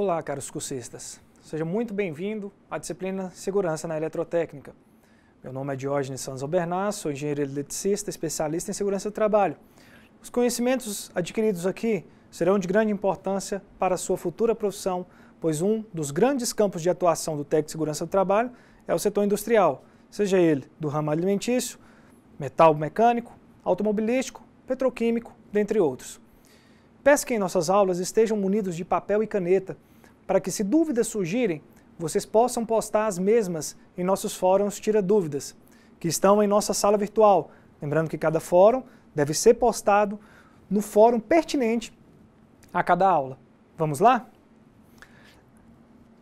Olá, caros cursistas. Seja muito bem-vindo à disciplina Segurança na Eletrotécnica. Meu nome é Diógenes Santos Albernaz, sou engenheiro eletricista, especialista em segurança do trabalho. Os conhecimentos adquiridos aqui serão de grande importância para a sua futura profissão, pois um dos grandes campos de atuação do técnico de segurança do trabalho é o setor industrial, seja ele do ramo alimentício, metal mecânico, automobilístico, petroquímico, dentre outros. Peço que em nossas aulas estejam munidos de papel e caneta, para que, se dúvidas surgirem, vocês possam postar as mesmas em nossos fóruns Tira Dúvidas, que estão em nossa sala virtual. Lembrando que cada fórum deve ser postado no fórum pertinente a cada aula. Vamos lá?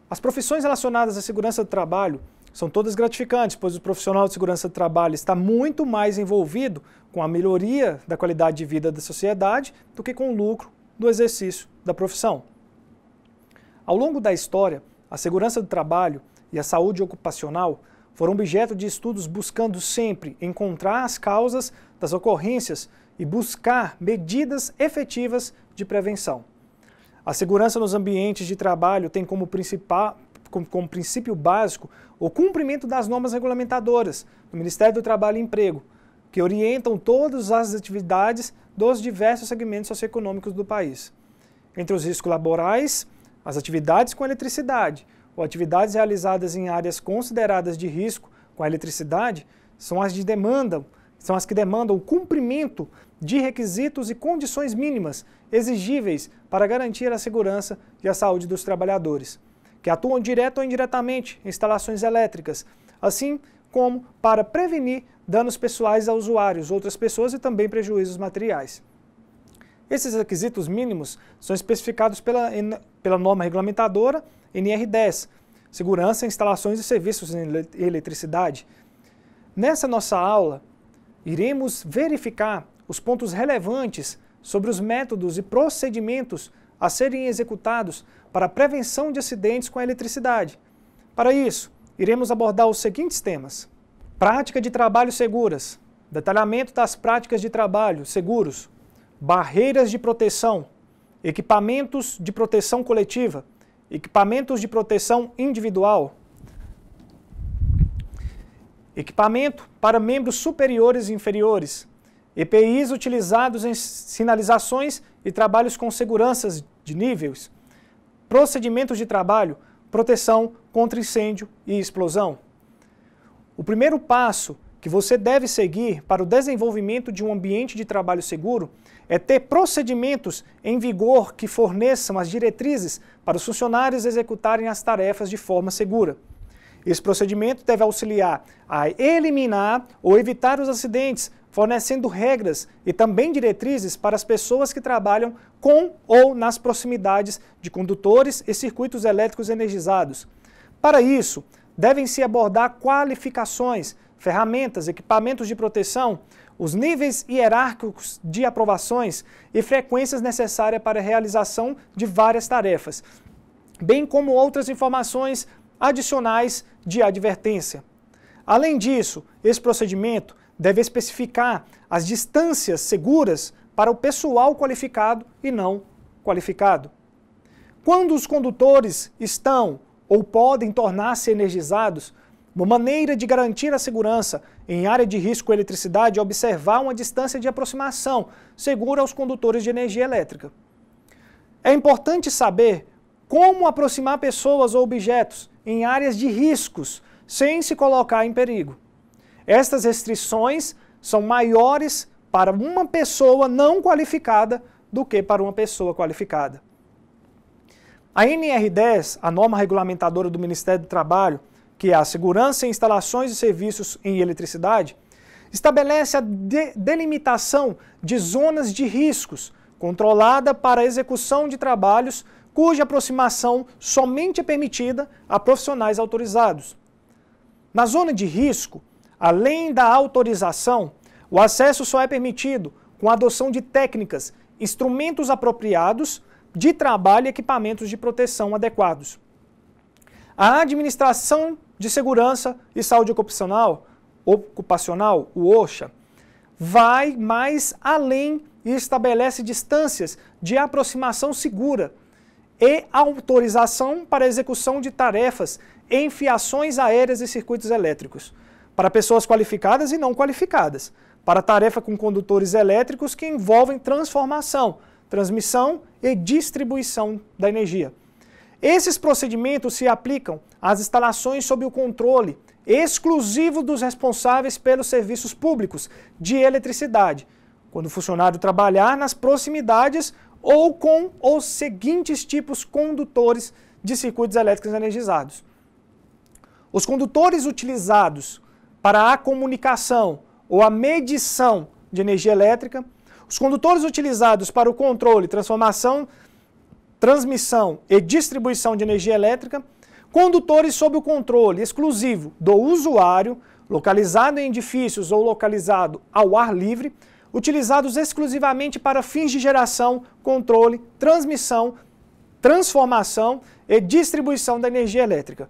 As profissões relacionadas à segurança do trabalho são todas gratificantes, pois o profissional de segurança do trabalho está muito mais envolvido com a melhoria da qualidade de vida da sociedade do que com o lucro do exercício da profissão. Ao longo da história, a segurança do trabalho e a saúde ocupacional foram objeto de estudos buscando sempre encontrar as causas das ocorrências e buscar medidas efetivas de prevenção. A segurança nos ambientes de trabalho tem como princípio básico o cumprimento das normas regulamentadoras do Ministério do Trabalho e Emprego, que orientam todas as atividades dos diversos segmentos socioeconômicos do país. Entre os riscos laborais, as atividades com eletricidade ou atividades realizadas em áreas consideradas de risco com a eletricidade são as que demandam o cumprimento de requisitos e condições mínimas exigíveis para garantir a segurança e a saúde dos trabalhadores, que atuam direto ou indiretamente em instalações elétricas, assim como para prevenir danos pessoais a usuários, outras pessoas e também prejuízos materiais. Esses requisitos mínimos são especificados pela norma regulamentadora NR10, Segurança em Instalações e Serviços em Eletricidade. Nessa nossa aula, iremos verificar os pontos relevantes sobre os métodos e procedimentos a serem executados para a prevenção de acidentes com a eletricidade. Para isso, iremos abordar os seguintes temas: prática de trabalho seguras, detalhamento das práticas de trabalho seguros, barreiras de proteção, equipamentos de proteção coletiva, equipamentos de proteção individual, equipamento para membros superiores e inferiores, EPIs utilizados em sinalizações e trabalhos com seguranças de níveis, procedimentos de trabalho, proteção contra incêndio e explosão. O primeiro passo que você deve seguir para o desenvolvimento de um ambiente de trabalho seguro é ter procedimentos em vigor que forneçam as diretrizes para os funcionários executarem as tarefas de forma segura. Esse procedimento deve auxiliar a eliminar ou evitar os acidentes, fornecendo regras e também diretrizes para as pessoas que trabalham com ou nas proximidades de condutores e circuitos elétricos energizados. Para isso, devem-se abordar qualificações, ferramentas, equipamentos de proteção, os níveis hierárquicos de aprovações e frequências necessárias para a realização de várias tarefas, bem como outras informações adicionais de advertência. Além disso, esse procedimento deve especificar as distâncias seguras para o pessoal qualificado e não qualificado. Quando os condutores estão ou podem tornar-se energizados, uma maneira de garantir a segurança em área de risco com eletricidade é observar uma distância de aproximação segura aos condutores de energia elétrica. É importante saber como aproximar pessoas ou objetos em áreas de riscos sem se colocar em perigo. Estas restrições são maiores para uma pessoa não qualificada do que para uma pessoa qualificada. A NR10, a norma regulamentadora do Ministério do Trabalho, que é a Segurança em Instalações e Serviços em Eletricidade, estabelece a delimitação de zonas de riscos, controlada para a execução de trabalhos cuja aproximação somente é permitida a profissionais autorizados. Na zona de risco, além da autorização, o acesso só é permitido com a adoção de técnicas, instrumentos apropriados de trabalho e equipamentos de proteção adequados. A Administração de Segurança e Saúde Ocupacional, o OSHA, vai mais além e estabelece distâncias de aproximação segura e autorização para a execução de tarefas em fiações aéreas e circuitos elétricos, para pessoas qualificadas e não qualificadas, para tarefa com condutores elétricos que envolvem transformação, transmissão e distribuição da energia. Esses procedimentos se aplicam às instalações sob o controle exclusivo dos responsáveis pelos serviços públicos de eletricidade, quando o funcionário trabalhar nas proximidades ou com os seguintes tipos condutores de circuitos elétricos energizados. Os condutores utilizados para a comunicação ou a medição de energia elétrica, os condutores utilizados para o controle, transformação, transmissão e distribuição de energia elétrica, condutores sob o controle exclusivo do usuário, localizado em edifícios ou localizado ao ar livre, utilizados exclusivamente para fins de geração, controle, transmissão, transformação e distribuição da energia elétrica.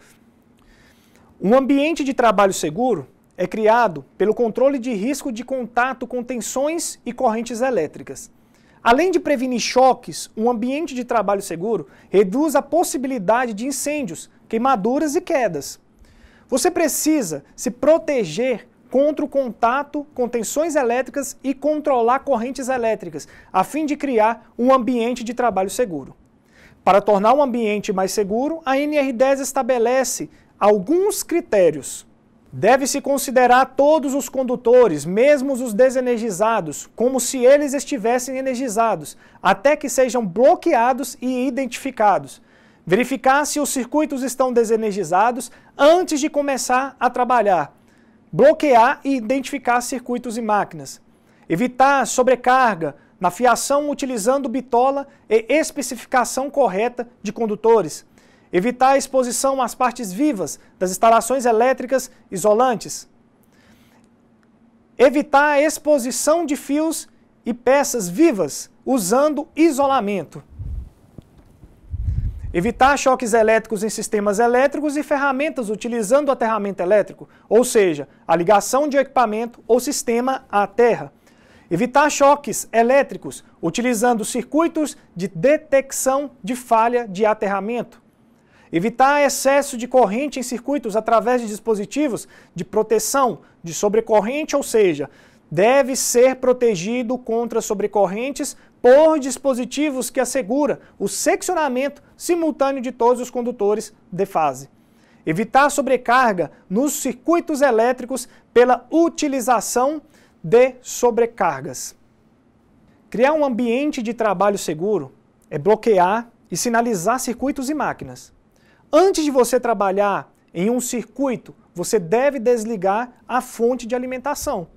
Um ambiente de trabalho seguro é criado pelo controle de risco de contato com tensões e correntes elétricas. Além de prevenir choques, um ambiente de trabalho seguro reduz a possibilidade de incêndios, queimaduras e quedas. Você precisa se proteger contra o contato com tensões elétricas e controlar correntes elétricas, a fim de criar um ambiente de trabalho seguro. Para tornar um ambiente mais seguro, a NR10 estabelece alguns critérios. Deve-se considerar todos os condutores, mesmo os desenergizados, como se eles estivessem energizados, até que sejam bloqueados e identificados. Verificar se os circuitos estão desenergizados antes de começar a trabalhar. Bloquear e identificar circuitos e máquinas. Evitar sobrecarga na fiação utilizando bitola e especificação correta de condutores. Evitar a exposição às partes vivas das instalações elétricas isolantes. Evitar a exposição de fios e peças vivas usando isolamento. Evitar choques elétricos em sistemas elétricos e ferramentas utilizando aterramento elétrico, ou seja, a ligação de equipamento ou sistema à terra. Evitar choques elétricos utilizando circuitos de detecção de falha de aterramento. Evitar excesso de corrente em circuitos através de dispositivos de proteção de sobrecorrente, ou seja, deve ser protegido contra sobrecorrentes por dispositivos que assegura o seccionamento simultâneo de todos os condutores de fase. Evitar sobrecarga nos circuitos elétricos pela utilização de sobrecargas. Criar um ambiente de trabalho seguro é bloquear e sinalizar circuitos e máquinas. Antes de você trabalhar em um circuito, você deve desligar a fonte de alimentação.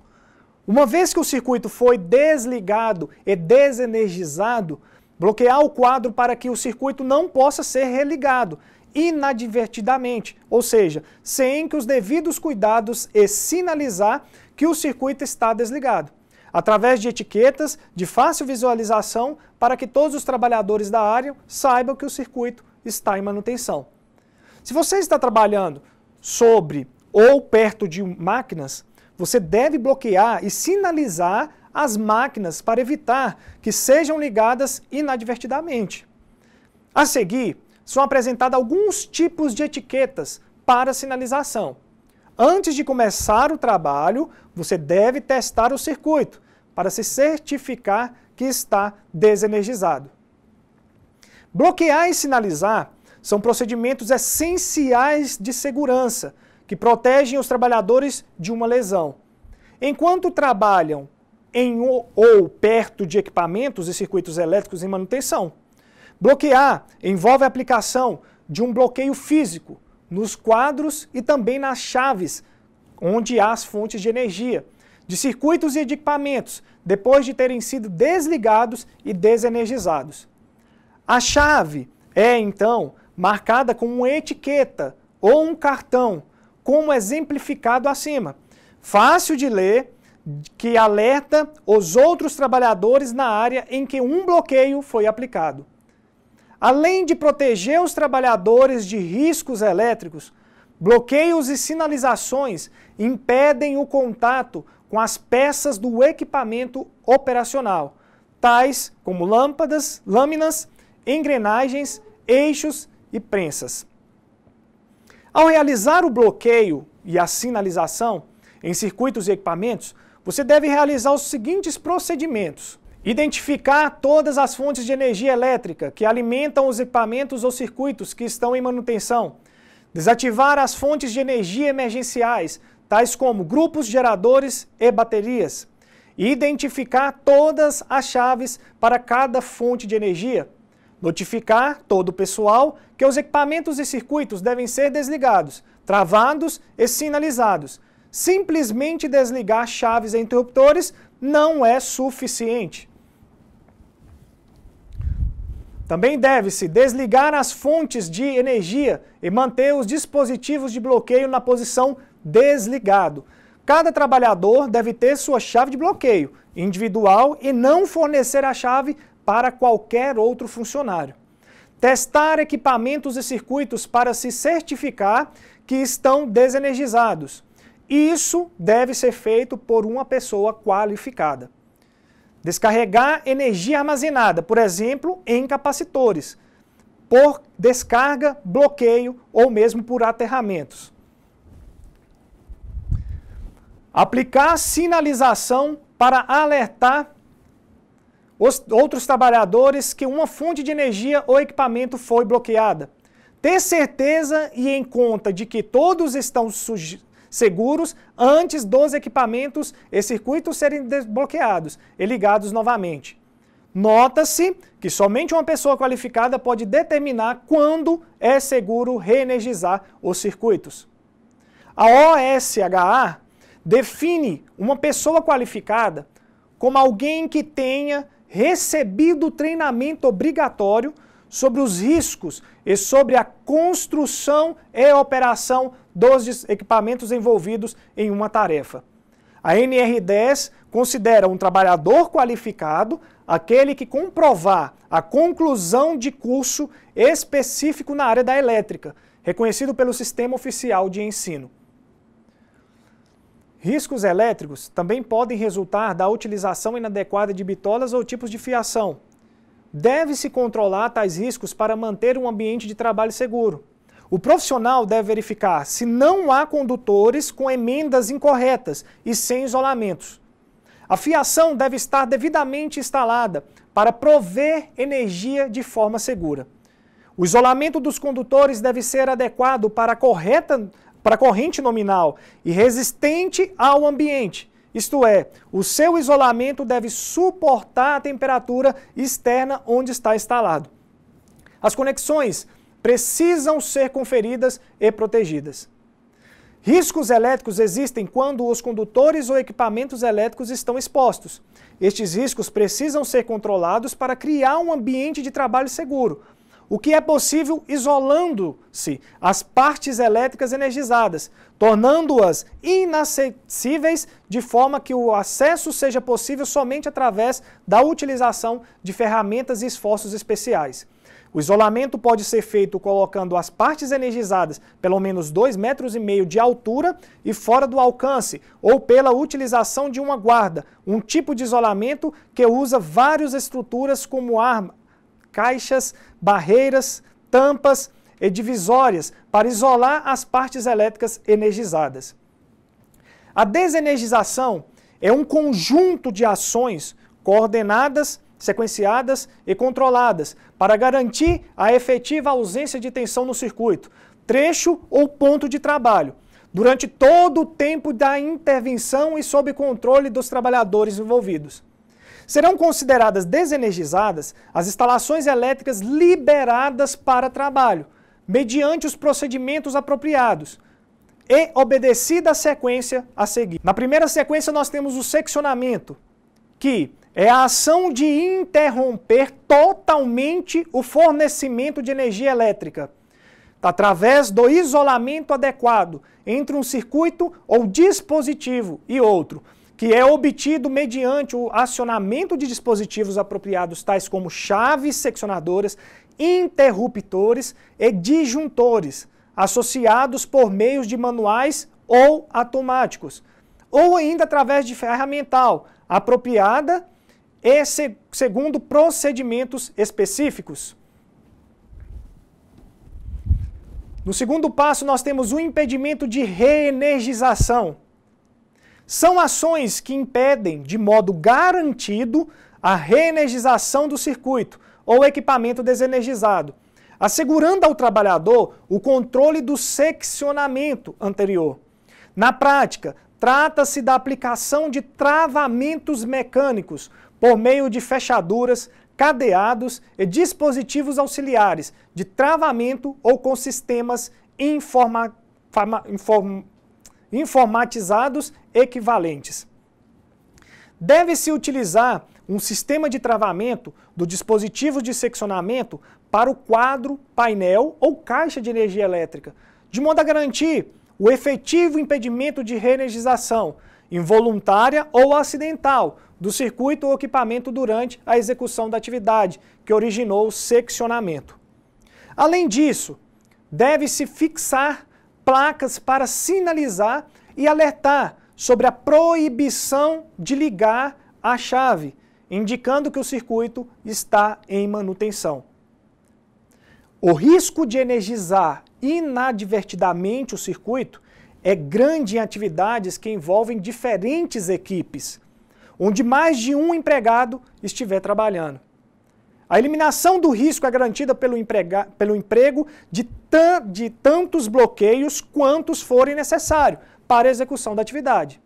Uma vez que o circuito foi desligado e desenergizado, bloquear o quadro para que o circuito não possa ser religado inadvertidamente, ou seja, sem que os devidos cuidados e sinalizar que o circuito está desligado, através de etiquetas de fácil visualização para que todos os trabalhadores da área saibam que o circuito está em manutenção. Se você está trabalhando sobre ou perto de máquinas, você deve bloquear e sinalizar as máquinas para evitar que sejam ligadas inadvertidamente. A seguir, são apresentados alguns tipos de etiquetas para sinalização. Antes de começar o trabalho, você deve testar o circuito para se certificar que está desenergizado. Bloquear e sinalizar são procedimentos essenciais de segurança que protegem os trabalhadores de uma lesão. Enquanto trabalham em ou perto de equipamentos e circuitos elétricos em manutenção. Bloquear envolve a aplicação de um bloqueio físico nos quadros e também nas chaves, onde há as fontes de energia, de circuitos e de equipamentos, depois de terem sido desligados e desenergizados. A chave é, então, marcada com uma etiqueta ou um cartão, como exemplificado acima. Fácil de ler, que alerta os outros trabalhadores na área em que um bloqueio foi aplicado. Além de proteger os trabalhadores de riscos elétricos, bloqueios e sinalizações impedem o contato com as peças do equipamento operacional, tais como lâmpadas, lâminas, engrenagens eixos e prensas. Ao realizar o bloqueio e a sinalização em circuitos e equipamentos, você deve realizar os seguintes procedimentos: identificar todas as fontes de energia elétrica que alimentam os equipamentos ou circuitos que estão em manutenção, desativar as fontes de energia emergenciais, tais como grupos geradores e baterias, e identificar todas as chaves para cada fonte de energia, notificar todo o pessoal que os equipamentos e circuitos devem ser desligados, travados e sinalizados. Simplesmente desligar chaves e interruptores não é suficiente. Também deve-se desligar as fontes de energia e manter os dispositivos de bloqueio na posição desligado. Cada trabalhador deve ter sua chave de bloqueio individual e não fornecer a chave para qualquer outro funcionário. Testar equipamentos e circuitos para se certificar que estão desenergizados. Isso deve ser feito por uma pessoa qualificada. Descarregar energia armazenada, por exemplo, em capacitores, por descarga, bloqueio ou mesmo por aterramentos. Aplicar sinalização para alertar os outros trabalhadores que uma fonte de energia ou equipamento foi bloqueada. Ter certeza e em conta de que todos estão seguros antes dos equipamentos e circuitos serem desbloqueados e ligados novamente. Nota-se que somente uma pessoa qualificada pode determinar quando é seguro reenergizar os circuitos. A OSHA define uma pessoa qualificada como alguém que tenha recebido treinamento obrigatório sobre os riscos e sobre a construção e operação dos equipamentos envolvidos em uma tarefa. A NR10 considera um trabalhador qualificado aquele que comprovar a conclusão de curso específico na área da elétrica, reconhecido pelo Sistema Oficial de Ensino. Riscos elétricos também podem resultar da utilização inadequada de bitolas ou tipos de fiação. Deve-se controlar tais riscos para manter um ambiente de trabalho seguro. O profissional deve verificar se não há condutores com emendas incorretas e sem isolamentos. A fiação deve estar devidamente instalada para prover energia de forma segura. O isolamento dos condutores deve ser adequado para a corrente nominal e resistente ao ambiente. Isto é, o seu isolamento deve suportar a temperatura externa onde está instalado. As conexões precisam ser conferidas e protegidas. Riscos elétricos existem quando os condutores ou equipamentos elétricos estão expostos. Estes riscos precisam ser controlados para criar um ambiente de trabalho seguro, o que é possível isolando-se as partes elétricas energizadas, tornando-as inacessíveis de forma que o acesso seja possível somente através da utilização de ferramentas e esforços especiais. O isolamento pode ser feito colocando as partes energizadas pelo menos 2,5 metros de altura e fora do alcance, ou pela utilização de uma guarda, um tipo de isolamento que usa várias estruturas como caixas, barreiras, tampas e divisórias para isolar as partes elétricas energizadas. A desenergização é um conjunto de ações coordenadas, sequenciadas e controladas para garantir a efetiva ausência de tensão no circuito, trecho ou ponto de trabalho, durante todo o tempo da intervenção e sob controle dos trabalhadores envolvidos. Serão consideradas desenergizadas as instalações elétricas liberadas para trabalho, mediante os procedimentos apropriados, e obedecida a sequência a seguir. Na primeira sequência nós temos o seccionamento, que é a ação de interromper totalmente o fornecimento de energia elétrica, através do isolamento adequado entre um circuito ou dispositivo e outro, que é obtido mediante o acionamento de dispositivos apropriados, tais como chaves seccionadoras, interruptores e disjuntores, associados por meios de manuais ou automáticos, ou ainda através de ferramental apropriada e segundo procedimentos específicos. No segundo passo, nós temos o impedimento de reenergização. São ações que impedem, de modo garantido, a reenergização do circuito ou equipamento desenergizado, assegurando ao trabalhador o controle do seccionamento anterior. Na prática, trata-se da aplicação de travamentos mecânicos por meio de fechaduras, cadeados e dispositivos auxiliares de travamento ou com sistemas informatizados equivalentes. Deve-se utilizar um sistema de travamento do dispositivo de seccionamento para o quadro, painel ou caixa de energia elétrica, de modo a garantir o efetivo impedimento de reenergização, involuntária ou acidental, do circuito ou equipamento durante a execução da atividade que originou o seccionamento. Além disso, deve-se fixar placas para sinalizar e alertar sobre a proibição de ligar a chave, indicando que o circuito está em manutenção. O risco de energizar inadvertidamente o circuito é grande em atividades que envolvem diferentes equipes, onde mais de um empregado estiver trabalhando. A eliminação do risco é garantida pelo emprego de tantos bloqueios quantos forem necessários para a execução da atividade.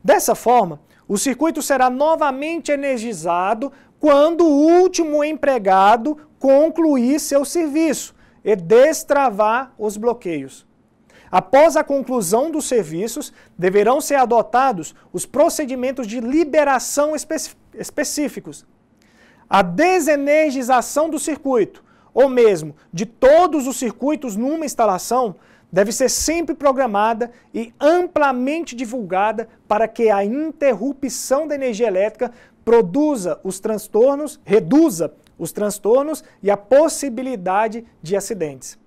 Dessa forma, o circuito será novamente energizado quando o último empregado concluir seu serviço e destravar os bloqueios. Após a conclusão dos serviços, deverão ser adotados os procedimentos de liberação específicos. A desenergização do circuito, ou mesmo de todos os circuitos numa instalação, deve ser sempre programada e amplamente divulgada para que a interrupção da energia elétrica reduza os transtornos e a possibilidade de acidentes.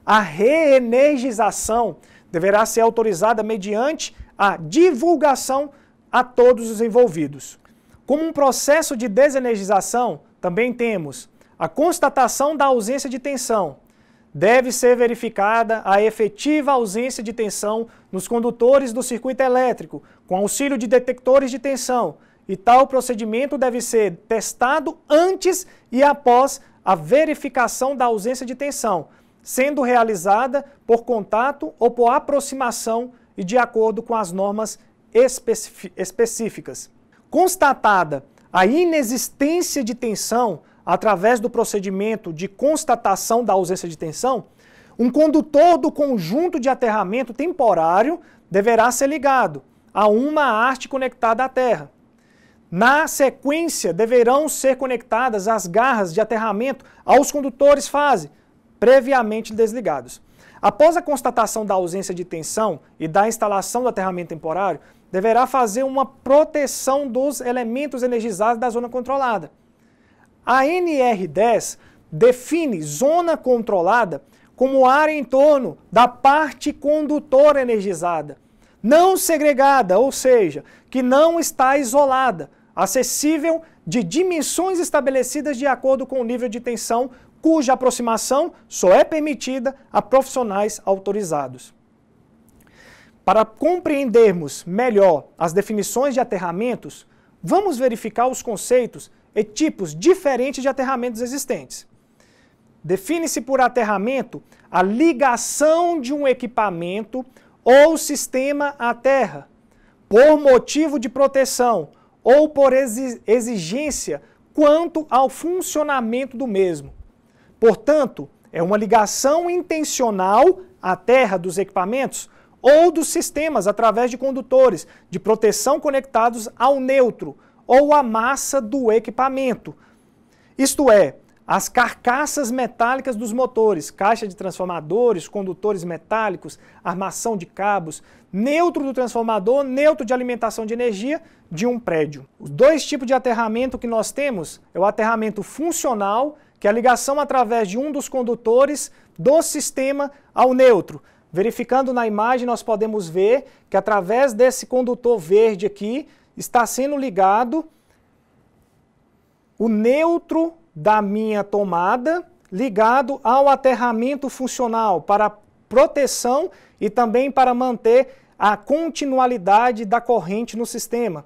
A reenergização deverá ser autorizada mediante a divulgação a todos os envolvidos. Como um processo de desenergização, também temos a constatação da ausência de tensão. Deve ser verificada a efetiva ausência de tensão nos condutores do circuito elétrico, com auxílio de detectores de tensão, e tal procedimento deve ser testado antes e após a verificação da ausência de tensão, sendo realizada por contato ou por aproximação e de acordo com as normas específicas. Constatada a inexistência de tensão através do procedimento de constatação da ausência de tensão, um condutor do conjunto de aterramento temporário deverá ser ligado a uma haste conectada à terra. Na sequência, deverão ser conectadas as garras de aterramento aos condutores fase, previamente desligados. Após a constatação da ausência de tensão e da instalação do aterramento temporário, deverá fazer uma proteção dos elementos energizados da zona controlada. A NR10 define zona controlada como área em torno da parte condutora energizada, não segregada, ou seja, que não está isolada, acessível de dimensões estabelecidas de acordo com o nível de tensão, cuja aproximação só é permitida a profissionais autorizados. Para compreendermos melhor as definições de aterramentos, vamos verificar os conceitos e tipos diferentes de aterramentos existentes. Define-se por aterramento a ligação de um equipamento ou sistema à terra, por motivo de proteção ou por exigência quanto ao funcionamento do mesmo. Portanto, é uma ligação intencional à terra dos equipamentos ou dos sistemas através de condutores de proteção conectados ao neutro ou à massa do equipamento. Isto é, as carcaças metálicas dos motores, caixa de transformadores, condutores metálicos, armação de cabos, neutro do transformador, neutro de alimentação de energia de um prédio. Os dois tipos de aterramento que nós temos é o aterramento funcional, que é a ligação através de um dos condutores do sistema ao neutro. Verificando na imagem, nós podemos ver que através desse condutor verde aqui, está sendo ligado o neutro da minha tomada, ligado ao aterramento funcional para proteção e também para manter a continuidade da corrente no sistema.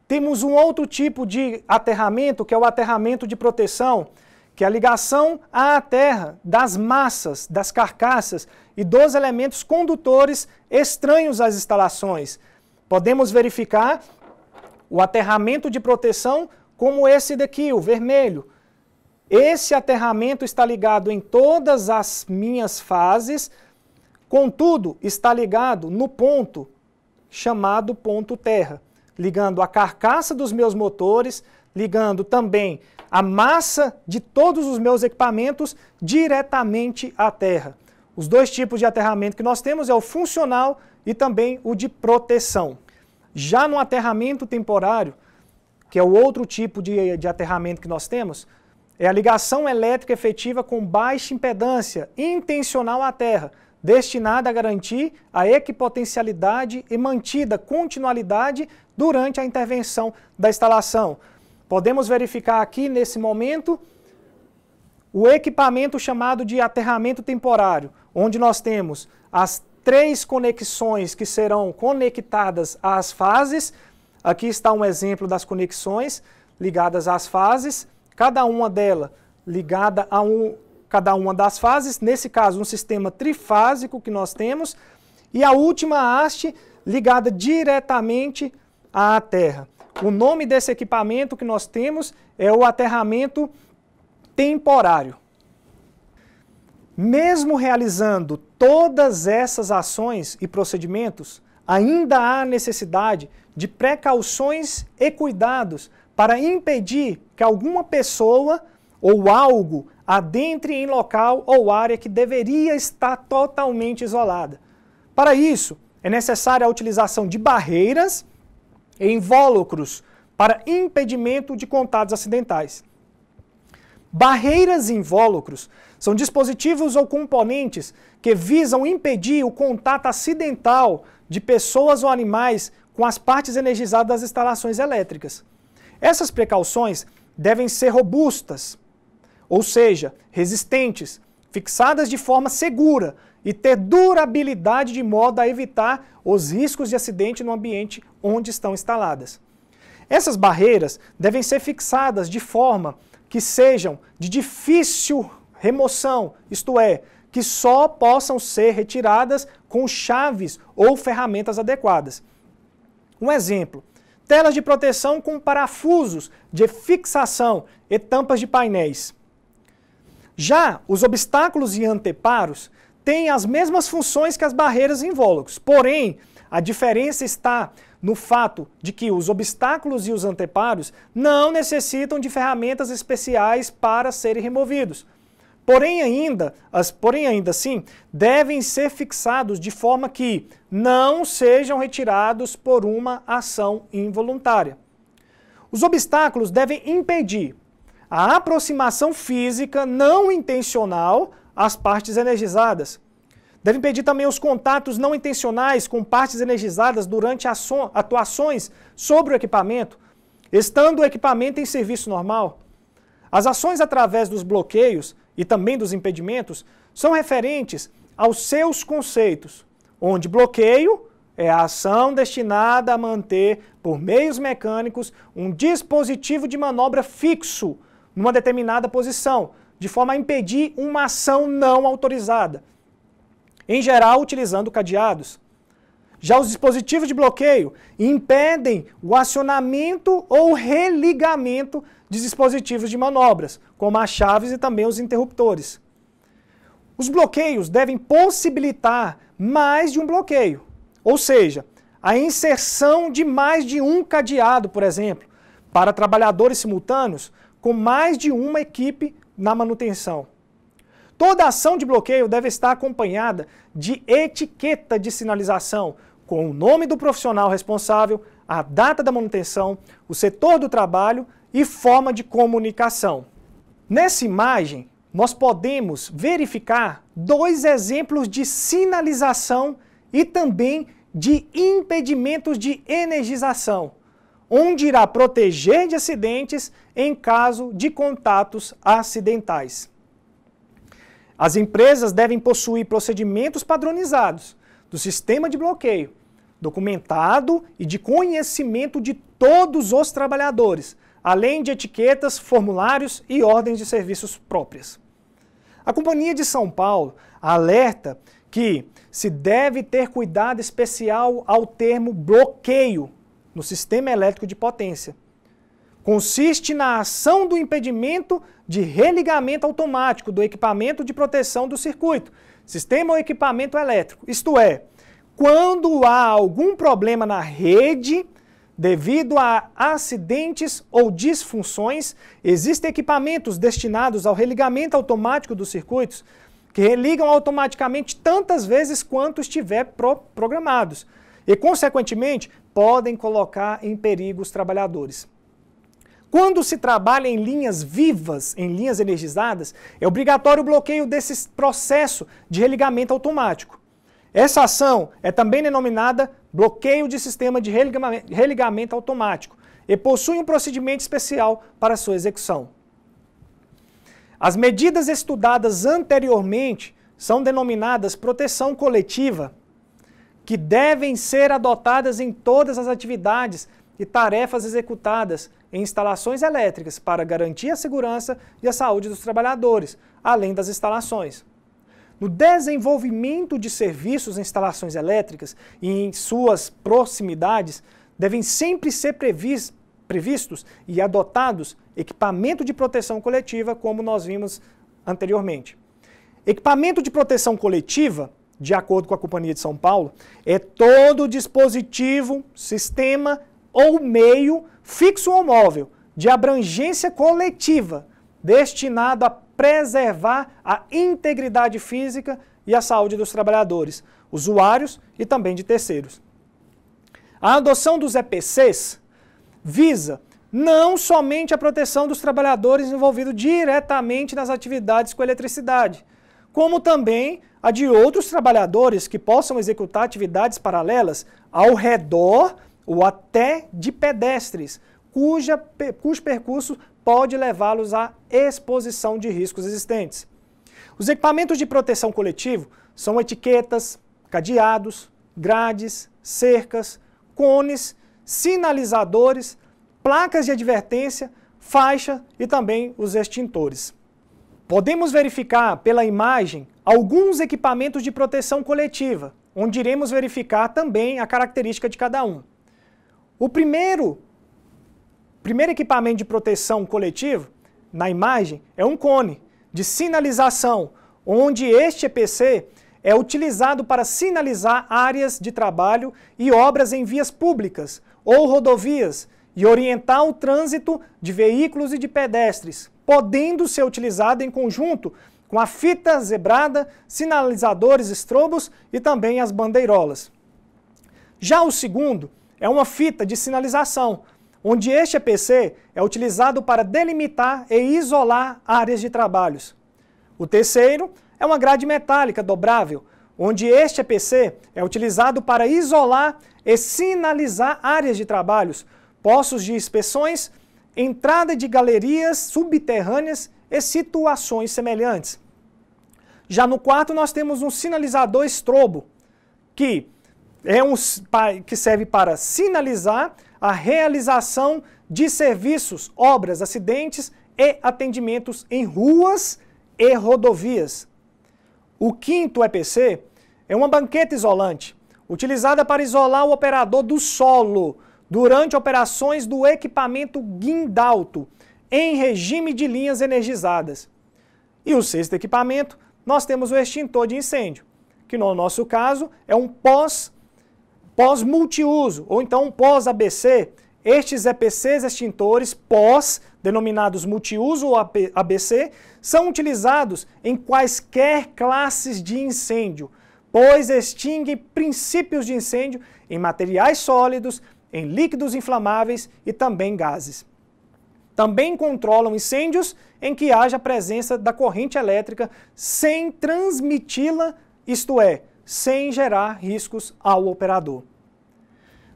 Temos um outro tipo de aterramento, que é o aterramento de proteção, que é a ligação à terra das massas, das carcaças e dos elementos condutores estranhos às instalações. Podemos verificar o aterramento de proteção como esse daqui, o vermelho. Esse aterramento está ligado em todas as minhas fases, contudo, está ligado no ponto chamado ponto terra, ligando a carcaça dos meus motores, ligando também a massa de todos os meus equipamentos diretamente à terra. Os dois tipos de aterramento que nós temos é o funcional e também o de proteção. Já no aterramento temporário, que é o outro tipo de aterramento que nós temos, é a ligação elétrica efetiva com baixa impedância intencional à terra, destinada a garantir a equipotencialidade e mantida continuidade durante a intervenção da instalação. Podemos verificar aqui, nesse momento, o equipamento chamado de aterramento temporário, onde nós temos as 3 conexões que serão conectadas às fases. Aqui está um exemplo das conexões ligadas às fases, cada uma delas ligada a cada uma das fases, nesse caso um sistema trifásico que nós temos, e a última haste ligada diretamente à terra. O nome desse equipamento que nós temos é o aterramento temporário. Mesmo realizando todas essas ações e procedimentos, ainda há necessidade de precauções e cuidados para impedir que alguma pessoa ou algo adentre em local ou área que deveria estar totalmente isolada. Para isso, é necessária a utilização de barreiras e invólucros para impedimento de contatos acidentais. Barreiras e invólucros são dispositivos ou componentes que visam impedir o contato acidental de pessoas ou animais com as partes energizadas das instalações elétricas. Essas precauções devem ser robustas, ou seja, resistentes, fixadas de forma segura e ter durabilidade de modo a evitar os riscos de acidente no ambiente onde estão instaladas. Essas barreiras devem ser fixadas de forma que sejam de difícil remoção, isto é, que só possam ser retiradas com chaves ou ferramentas adequadas. Um exemplo, telas de proteção com parafusos de fixação e tampas de painéis. Já os obstáculos e anteparos têm as mesmas funções que as barreiras e invólucros, porém, a diferença está no fato de que os obstáculos e os anteparos não necessitam de ferramentas especiais para serem removidos. Porém ainda assim, devem ser fixados de forma que não sejam retirados por uma ação involuntária. Os obstáculos devem impedir a aproximação física não intencional às partes energizadas. Deve impedir também os contatos não intencionais com partes energizadas durante atuações sobre o equipamento, estando o equipamento em serviço normal. As ações através dos bloqueios e também dos impedimentos são referentes aos seus conceitos, onde bloqueio é a ação destinada a manter, por meios mecânicos, um dispositivo de manobra fixo numa determinada posição, de forma a impedir uma ação não autorizada, em geral utilizando cadeados. Já os dispositivos de bloqueio impedem o acionamento ou religamento de dispositivos de manobras, como as chaves e também os interruptores. Os bloqueios devem possibilitar mais de um bloqueio, ou seja, a inserção de mais de um cadeado, por exemplo, para trabalhadores simultâneos com mais de uma equipe na manutenção. Toda ação de bloqueio deve estar acompanhada de etiqueta de sinalização, com o nome do profissional responsável, a data da manutenção, o setor do trabalho e forma de comunicação. Nessa imagem, nós podemos verificar 2 exemplos de sinalização e também de impedimentos de energização, onde irá proteger de acidentes em caso de contatos acidentais. As empresas devem possuir procedimentos padronizados do sistema de bloqueio, documentado e de conhecimento de todos os trabalhadores, além de etiquetas, formulários e ordens de serviços próprias. A Companhia de São Paulo alerta que se deve ter cuidado especial ao termo bloqueio no sistema elétrico de potência. Consiste na ação do impedimento de religamento automático do equipamento de proteção do circuito, sistema ou equipamento elétrico. Isto é, quando há algum problema na rede, devido a acidentes ou disfunções, existem equipamentos destinados ao religamento automático dos circuitos que religam automaticamente tantas vezes quanto estiver programados e, consequentemente, podem colocar em perigo os trabalhadores. Quando se trabalha em linhas vivas, em linhas energizadas, é obrigatório o bloqueio desse processo de religamento automático. Essa ação é também denominada bloqueio de sistema de religamento automático e possui um procedimento especial para sua execução. As medidas estudadas anteriormente são denominadas proteção coletiva, que devem ser adotadas em todas as atividades e tarefas executadas em instalações elétricas para garantir a segurança e a saúde dos trabalhadores, além das instalações. No desenvolvimento de serviços em instalações elétricas e em suas proximidades, devem sempre ser previstos e adotados equipamento de proteção coletiva, como nós vimos anteriormente. Equipamento de proteção coletiva, de acordo com a Companhia de São Paulo, é todo dispositivo, sistema ou meio, fixo ou móvel, de abrangência coletiva, destinado a preservar a integridade física e a saúde dos trabalhadores, usuários e também de terceiros. A adoção dos EPCs visa não somente a proteção dos trabalhadores envolvidos diretamente nas atividades com eletricidade, como também a de outros trabalhadores que possam executar atividades paralelas ao redor ou até de pedestres, cujo percurso pode levá-los à exposição de riscos existentes. Os equipamentos de proteção coletivo são etiquetas, cadeados, grades, cercas, cones, sinalizadores, placas de advertência, faixa e também os extintores. Podemos verificar pela imagem alguns equipamentos de proteção coletiva, onde iremos verificar também a característica de cada um. O primeiro equipamento de proteção coletiva, na imagem, é um cone de sinalização, onde este EPC é utilizado para sinalizar áreas de trabalho e obras em vias públicas ou rodovias e orientar o trânsito de veículos e de pedestres, podendo ser utilizado em conjunto com a fita zebrada, sinalizadores estrobos e também as bandeirolas. Já o segundo é uma fita de sinalização, onde este EPC é utilizado para delimitar e isolar áreas de trabalhos. O terceiro é uma grade metálica dobrável, onde este EPC é utilizado para isolar e sinalizar áreas de trabalhos, postos de inspeções, entrada de galerias subterrâneas e situações semelhantes. Já no quarto nós temos um sinalizador estrobo, que serve para sinalizar a realização de serviços, obras, acidentes e atendimentos em ruas e rodovias. O quinto EPC é uma banqueta isolante, utilizada para isolar o operador do solo durante operações do equipamento guindalto, em regime de linhas energizadas. E o sexto equipamento, nós temos o extintor de incêndio, que no nosso caso é um pós-multiuso, ou então um pós-ABC. Estes EPCs extintores pós, denominados multiuso ou ABC, são utilizados em quaisquer classes de incêndio, pois extinguem princípios de incêndio em materiais sólidos, em líquidos inflamáveis e também gases. Também controlam incêndios em que haja presença da corrente elétrica sem transmiti-la, isto é, sem gerar riscos ao operador.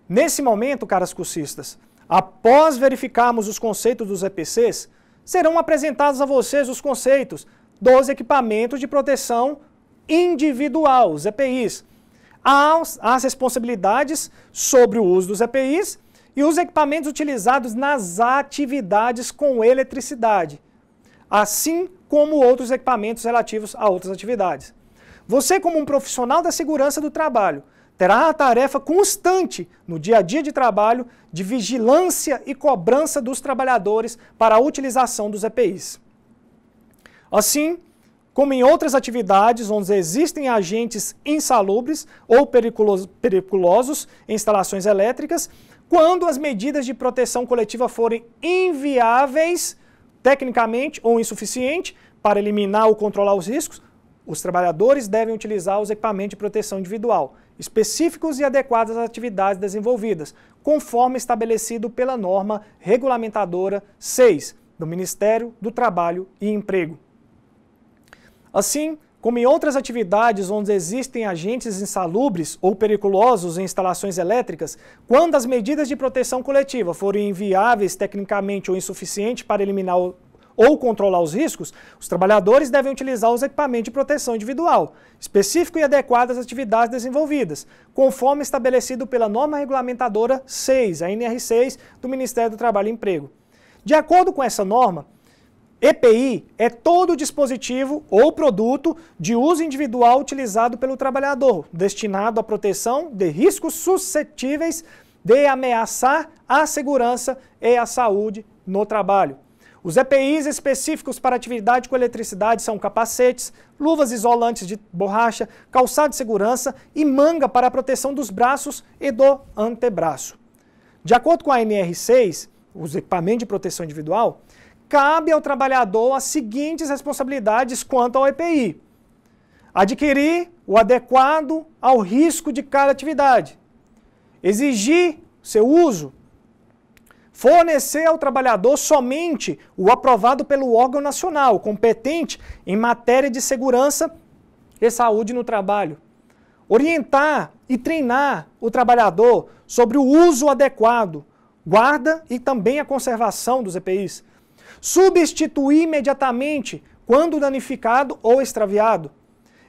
Nesse momento, caras cursistas, após verificarmos os conceitos dos EPCs, serão apresentados a vocês os conceitos dos equipamentos de proteção individual, os EPIs. As responsabilidades sobre o uso dos EPIs e os equipamentos utilizados nas atividades com eletricidade, assim como outros equipamentos relativos a outras atividades. Você, como um profissional da segurança do trabalho, terá a tarefa constante no dia a dia de trabalho de vigilância e cobrança dos trabalhadores para a utilização dos EPIs. Assim, como em outras atividades onde existem agentes insalubres ou periculosos em instalações elétricas, quando as medidas de proteção coletiva forem inviáveis, tecnicamente ou insuficientes, para eliminar ou controlar os riscos, os trabalhadores devem utilizar os equipamentos de proteção individual, específicos e adequados às atividades desenvolvidas, conforme estabelecido pela norma regulamentadora 6 do Ministério do Trabalho e Emprego. Assim, como em outras atividades onde existem agentes insalubres ou periculosos em instalações elétricas, quando as medidas de proteção coletiva forem inviáveis tecnicamente ou insuficientes para eliminar ou controlar os riscos, os trabalhadores devem utilizar os equipamentos de proteção individual, específico e adequado às atividades desenvolvidas, conforme estabelecido pela norma regulamentadora 6, a NR6, do Ministério do Trabalho e Emprego. De acordo com essa norma, EPI é todo dispositivo ou produto de uso individual utilizado pelo trabalhador, destinado à proteção de riscos suscetíveis de ameaçar a segurança e a saúde no trabalho. Os EPIs específicos para atividade com eletricidade são capacetes, luvas isolantes de borracha, calçado de segurança e manga para a proteção dos braços e do antebraço. De acordo com a NR6, os equipamentos de proteção individual, cabe ao trabalhador as seguintes responsabilidades quanto ao EPI: adquirir o adequado ao risco de cada atividade, exigir seu uso, fornecer ao trabalhador somente o aprovado pelo órgão nacional competente em matéria de segurança e saúde no trabalho, orientar e treinar o trabalhador sobre o uso adequado, guarda e também a conservação dos EPIs, substituir imediatamente quando danificado ou extraviado,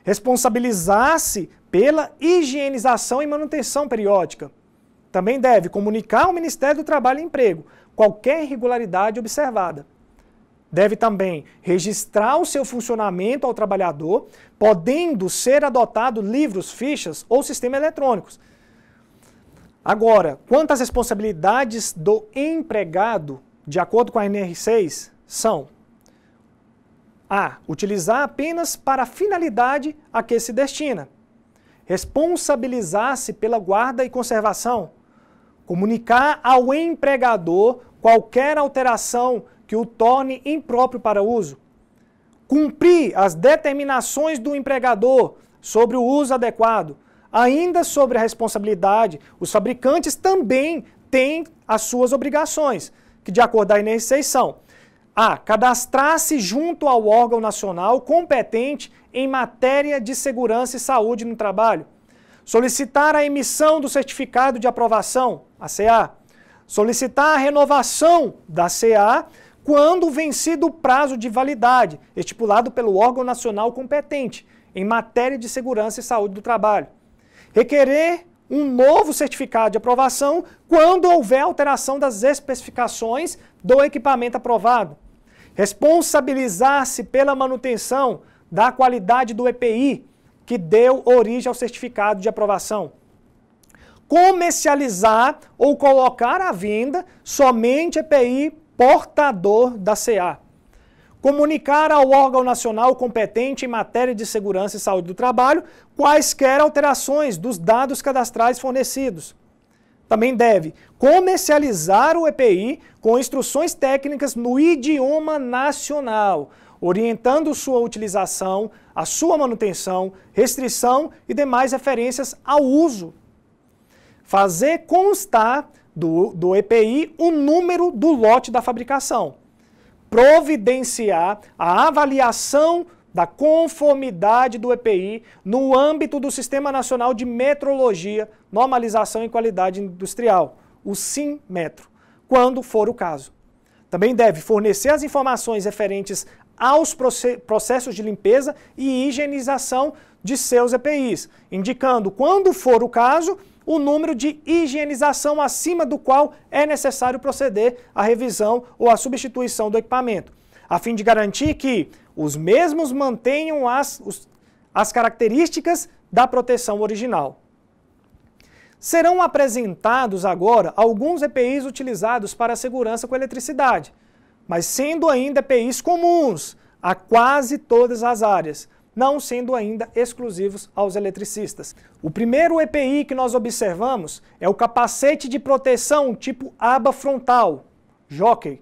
responsabilizar-se pela higienização e manutenção periódica. Também deve comunicar ao Ministério do Trabalho e Emprego qualquer irregularidade observada. Deve também registrar o seu funcionamento ao trabalhador, podendo ser adotado livros, fichas ou sistemas eletrônicos. Agora, quanto às responsabilidades do empregado, de acordo com a NR6, são: a. Utilizar apenas para a finalidade a que se destina. Responsabilizar-se pela guarda e conservação. Comunicar ao empregador qualquer alteração que o torne impróprio para uso. Cumprir as determinações do empregador sobre o uso adequado. Ainda sobre a responsabilidade, os fabricantes também têm as suas obrigações, que de acordo com a NR6 são: a. Cadastrar-se junto ao órgão nacional competente em matéria de segurança e saúde no trabalho. Solicitar a emissão do certificado de aprovação, a CA. Solicitar a renovação da CA quando vencido o prazo de validade, estipulado pelo órgão nacional competente em matéria de segurança e saúde do trabalho. Requerer um novo certificado de aprovação quando houver alteração das especificações do equipamento aprovado. Responsabilizar-se pela manutenção da qualidade do EPI que deu origem ao certificado de aprovação. Comercializar ou colocar à venda somente EPI portador da CA. Comunicar ao órgão nacional competente em matéria de segurança e saúde do trabalho quaisquer alterações dos dados cadastrais fornecidos. Também deve comercializar o EPI com instruções técnicas no idioma nacional, orientando sua utilização, a sua manutenção, restrição e demais referências ao uso. Fazer constar do EPI o número do lote da fabricação. Providenciar a avaliação da conformidade do EPI no âmbito do Sistema Nacional de Metrologia, Normalização e Qualidade Industrial, o SINmetro, quando for o caso. Também deve fornecer as informações referentes aos processos de limpeza e higienização de seus EPIs, indicando, quando for o caso, o número de higienização acima do qual é necessário proceder à revisão ou à substituição do equipamento, a fim de garantir que os mesmos mantenham as características da proteção original. Serão apresentados agora alguns EPIs utilizados para a segurança com eletricidade, mas sendo ainda EPIs comuns a quase todas as áreas, não sendo ainda exclusivos aos eletricistas. O primeiro EPI que nós observamos é o capacete de proteção tipo aba frontal, jockey.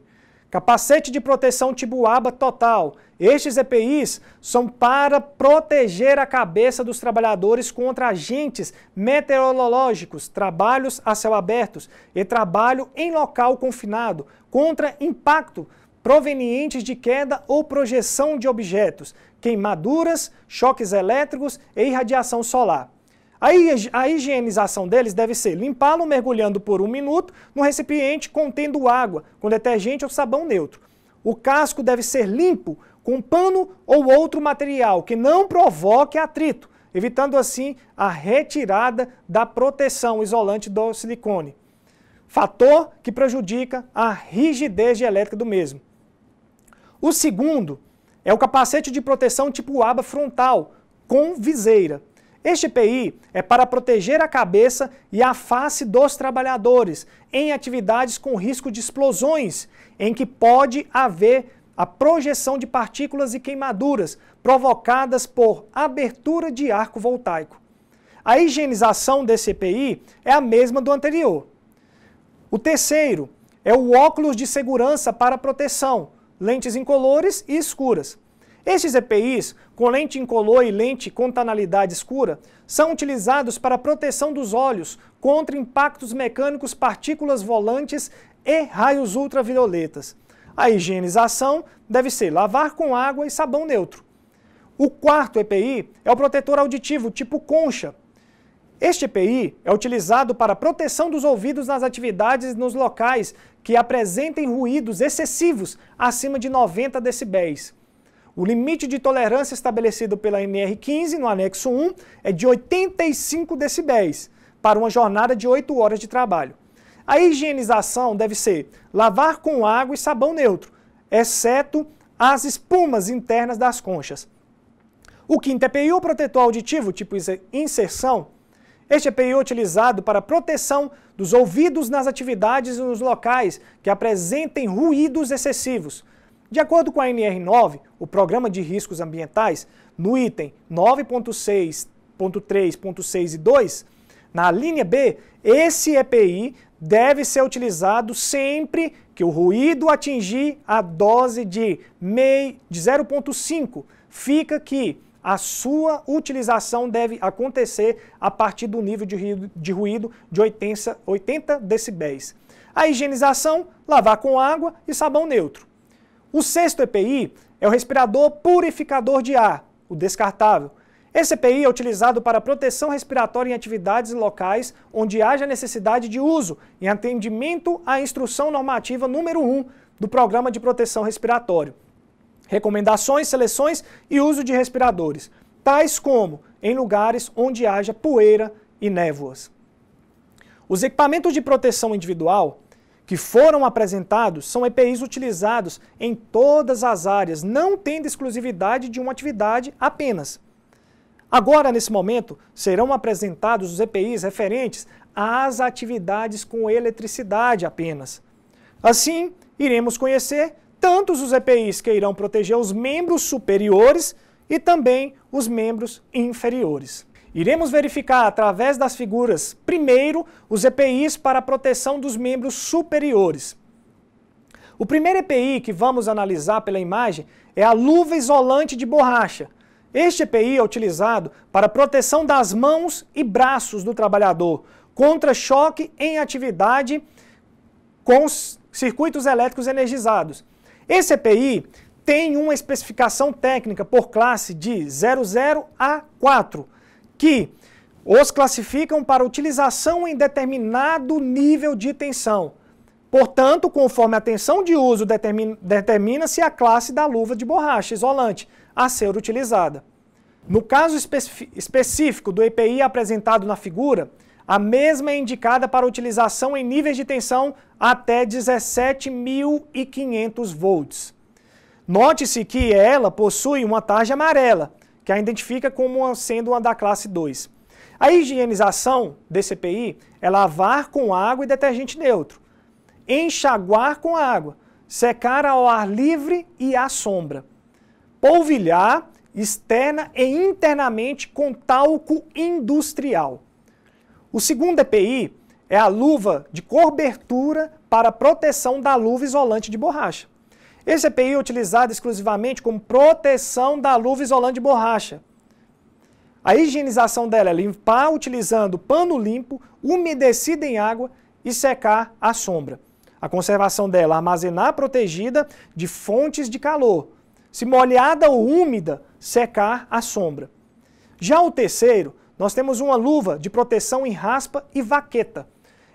Capacete de proteção tipo aba total. Estes EPIs são para proteger a cabeça dos trabalhadores contra agentes meteorológicos, trabalhos a céu aberto e trabalho em local confinado, contra impacto provenientes de queda ou projeção de objetos, queimaduras, choques elétricos e irradiação solar. A higienização deles deve ser limpá-lo mergulhando por 1 minuto no recipiente contendo água, com detergente ou sabão neutro. O casco deve ser limpo com pano ou outro material que não provoque atrito, evitando assim a retirada da proteção isolante do silicone, fator que prejudica a rigidez elétrica do mesmo. O segundo é o capacete de proteção tipo aba frontal, com viseira. Este EPI é para proteger a cabeça e a face dos trabalhadores em atividades com risco de explosões, em que pode haver a projeção de partículas e queimaduras provocadas por abertura de arco voltaico. A higienização desse EPI é a mesma do anterior. O terceiro é o óculos de segurança para proteção, lentes incolores e escuras. Estes EPIs, com lente incolor e lente com tonalidade escura, são utilizados para proteção dos olhos contra impactos mecânicos, partículas volantes e raios ultravioletas. A higienização deve ser lavar com água e sabão neutro. O quarto EPI é o protetor auditivo tipo concha. Este EPI é utilizado para proteção dos ouvidos nas atividades nos locais que apresentem ruídos excessivos acima de 90 decibéis. O limite de tolerância estabelecido pela NR15 no anexo 1 é de 85 decibéis para uma jornada de 8 horas de trabalho. A higienização deve ser lavar com água e sabão neutro, exceto as espumas internas das conchas. O quinto EPI é o protetor auditivo tipo inserção. Este EPI é utilizado para proteção dos ouvidos nas atividades e nos locais que apresentem ruídos excessivos. De acordo com a NR9, o Programa de Riscos Ambientais, no item 9.6.3.6 e 2, na linha B, esse EPI deve ser utilizado sempre que o ruído atingir a dose de 0,5. Fica que a sua utilização deve acontecer a partir do nível de ruído de 80 decibéis. A higienização, lavar com água e sabão neutro. O sexto EPI é o respirador purificador de ar, o descartável. Esse EPI é utilizado para proteção respiratória em atividades locais onde haja necessidade de uso, em atendimento à instrução normativa número 1 do Programa de Proteção Respiratória. Recomendações, seleções e uso de respiradores, tais como em lugares onde haja poeira e névoas. Os equipamentos de proteção individual que foram apresentados são EPIs utilizados em todas as áreas, não tendo exclusividade de uma atividade apenas. Agora, nesse momento, serão apresentados os EPIs referentes às atividades com eletricidade apenas. Assim, iremos conhecer tantos os EPIs que irão proteger os membros superiores e também os membros inferiores. Iremos verificar através das figuras, primeiro, os EPIs para a proteção dos membros superiores. O primeiro EPI que vamos analisar pela imagem é a luva isolante de borracha. Este EPI é utilizado para a proteção das mãos e braços do trabalhador contra choque em atividade com circuitos elétricos energizados. Esse EPI tem uma especificação técnica por classe de 00 a 4, que os classificam para utilização em determinado nível de tensão. Portanto, conforme a tensão de uso determina-se a classe da luva de borracha isolante a ser utilizada. No caso específico do EPI apresentado na figura, a mesma é indicada para utilização em níveis de tensão até 17.500 volts. Note-se que ela possui uma tarja amarela, que a identifica como sendo uma da classe 2. A higienização desse EPI é lavar com água e detergente neutro, enxaguar com água, secar ao ar livre e à sombra, polvilhar externa e internamente com talco industrial. O segundo EPI é a luva de cobertura para proteção da luva isolante de borracha. Esse EPI é utilizado exclusivamente como proteção da luva isolante de borracha. A higienização dela é limpar utilizando pano limpo, umedecido em água e secar à sombra. A conservação dela é armazenar protegida de fontes de calor. Se molhada ou úmida, secar à sombra. Já o terceiro, nós temos uma luva de proteção em raspa e vaqueta.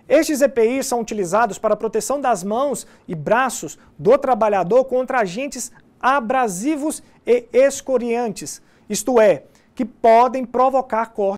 Estes EPIs são utilizados para a proteção das mãos e braços do trabalhador contra agentes abrasivos e escoriantes, isto é, que podem provocar cortes